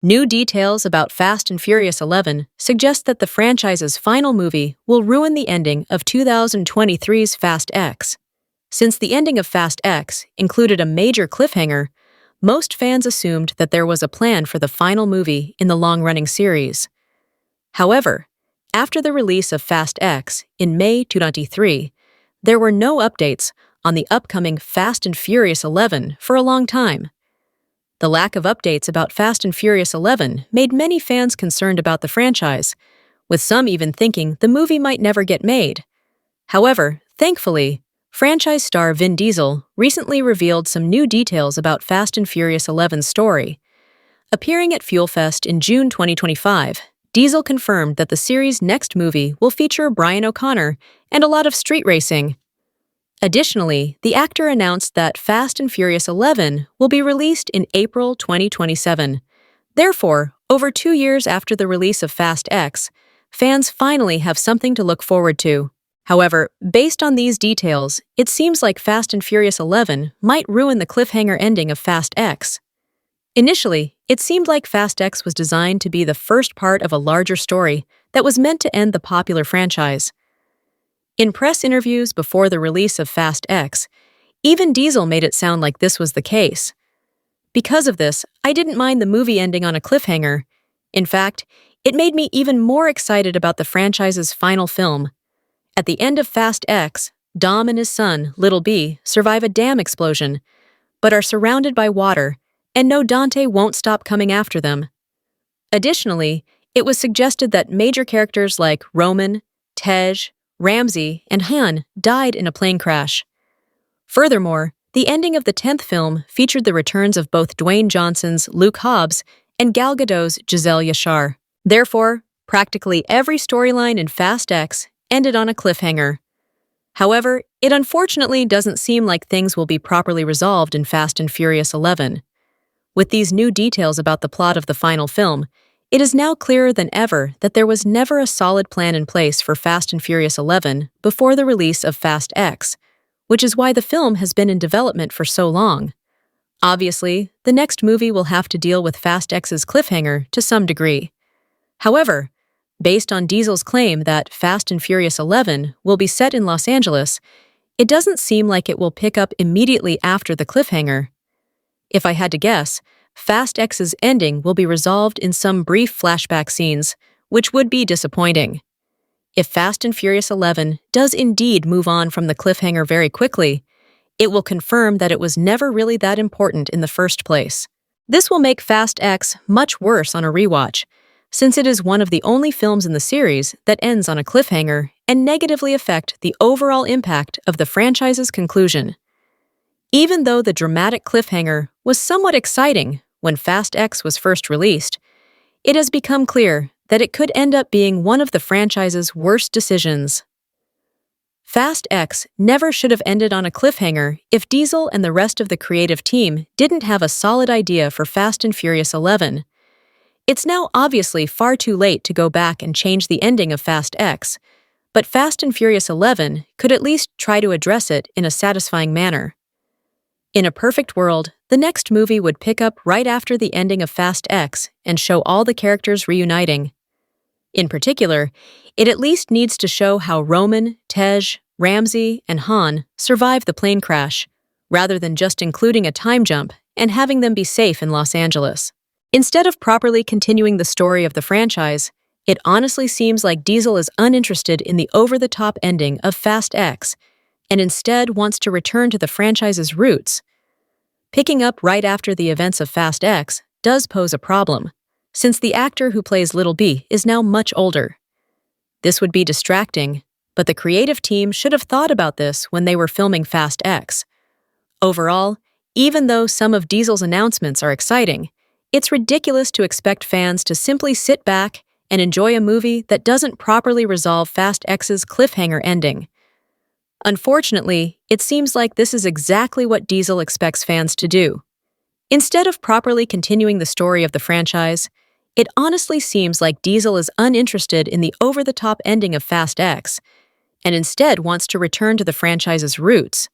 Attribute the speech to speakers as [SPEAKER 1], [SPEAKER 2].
[SPEAKER 1] New details about Fast and Furious 11 suggest that the franchise's final movie will ruin the ending of 2023's Fast X. Since the ending of Fast X included a major cliffhanger, most fans assumed that there was a plan for the final movie in the long-running series. However, after the release of Fast X in May 2023, there were no updates on the upcoming Fast and Furious 11 for a long time. The lack of updates about Fast and Furious 11 made many fans concerned about the franchise, with some even thinking the movie might never get made. However, thankfully, franchise star Vin Diesel recently revealed some new details about Fast and Furious 11's story. Appearing at FuelFest in June 2025, Diesel confirmed that the series' next movie will feature Brian O'Connor and a lot of street racing. Additionally, the actor announced that Fast and Furious 11 will be released in April 2027. Therefore, over 2 years after the release of Fast X, fans finally have something to look forward to. However, based on these details, it seems like Fast and Furious 11 might ruin the cliffhanger ending of Fast X. Initially, it seemed like Fast X was designed to be the first part of a larger story that was meant to end the popular franchise. In press interviews before the release of Fast X, even Diesel made it sound like this was the case. Because of this, I didn't mind the movie ending on a cliffhanger. In fact, it made me even more excited about the franchise's final film. At the end of Fast X, Dom and his son, Little B, survive a dam explosion, but are surrounded by water, and know Dante won't stop coming after them. Additionally, it was suggested that major characters like Roman, Tej, Ramsey, and Han died in a plane crash. Furthermore, the ending of the 10th film featured the returns of both Dwayne Johnson's Luke Hobbs and Gal Gadot's Giselle Yashar. Therefore, practically every storyline in Fast X ended on a cliffhanger. However, it unfortunately doesn't seem like things will be properly resolved in Fast and Furious 11. With these new details about the plot of the final film, it is now clearer than ever that there was never a solid plan in place for Fast and Furious 11 before the release of Fast X, which is why the film has been in development for so long. Obviously, the next movie will have to deal with Fast X's cliffhanger to some degree. However, based on Diesel's claim that Fast and Furious 11 will be set in Los Angeles, it doesn't seem like it will pick up immediately after the cliffhanger. If I had to guess, Fast X's ending will be resolved in some brief flashback scenes, which would be disappointing. If Fast and Furious 11 does indeed move on from the cliffhanger very quickly, it will confirm that it was never really that important in the first place. This will make Fast X much worse on a rewatch, since it is one of the only films in the series that ends on a cliffhanger and negatively affect the overall impact of the franchise's conclusion. Even though the dramatic cliffhanger was somewhat exciting when Fast X was first released, it has become clear that it could end up being one of the franchise's worst decisions. Fast X never should have ended on a cliffhanger if Diesel and the rest of the creative team didn't have a solid idea for Fast and Furious 11. It's now obviously far too late to go back and change the ending of Fast X, but Fast and Furious 11 could at least try to address it in a satisfying manner. In a perfect world, the next movie would pick up right after the ending of Fast X and show all the characters reuniting. In particular, it at least needs to show how Roman, Tej, Ramsey, and Han survived the plane crash, rather than just including a time jump and having them be safe in Los Angeles. Instead of properly continuing the story of the franchise, it honestly seems like Diesel is uninterested in the over-the-top ending of Fast X and instead wants to return to the franchise's roots. Picking up right after the events of Fast X does pose a problem, since the actor who plays Little B is now much older. This would be distracting, but the creative team should have thought about this when they were filming Fast X. Overall, even though some of Diesel's announcements are exciting, it's ridiculous to expect fans to simply sit back and enjoy a movie that doesn't properly resolve Fast X's cliffhanger ending. Unfortunately, it seems like this is exactly what Diesel expects fans to do. Instead of properly continuing the story of the franchise, it honestly seems like Diesel is uninterested in the over-the-top ending of Fast X, and instead wants to return to the franchise's roots,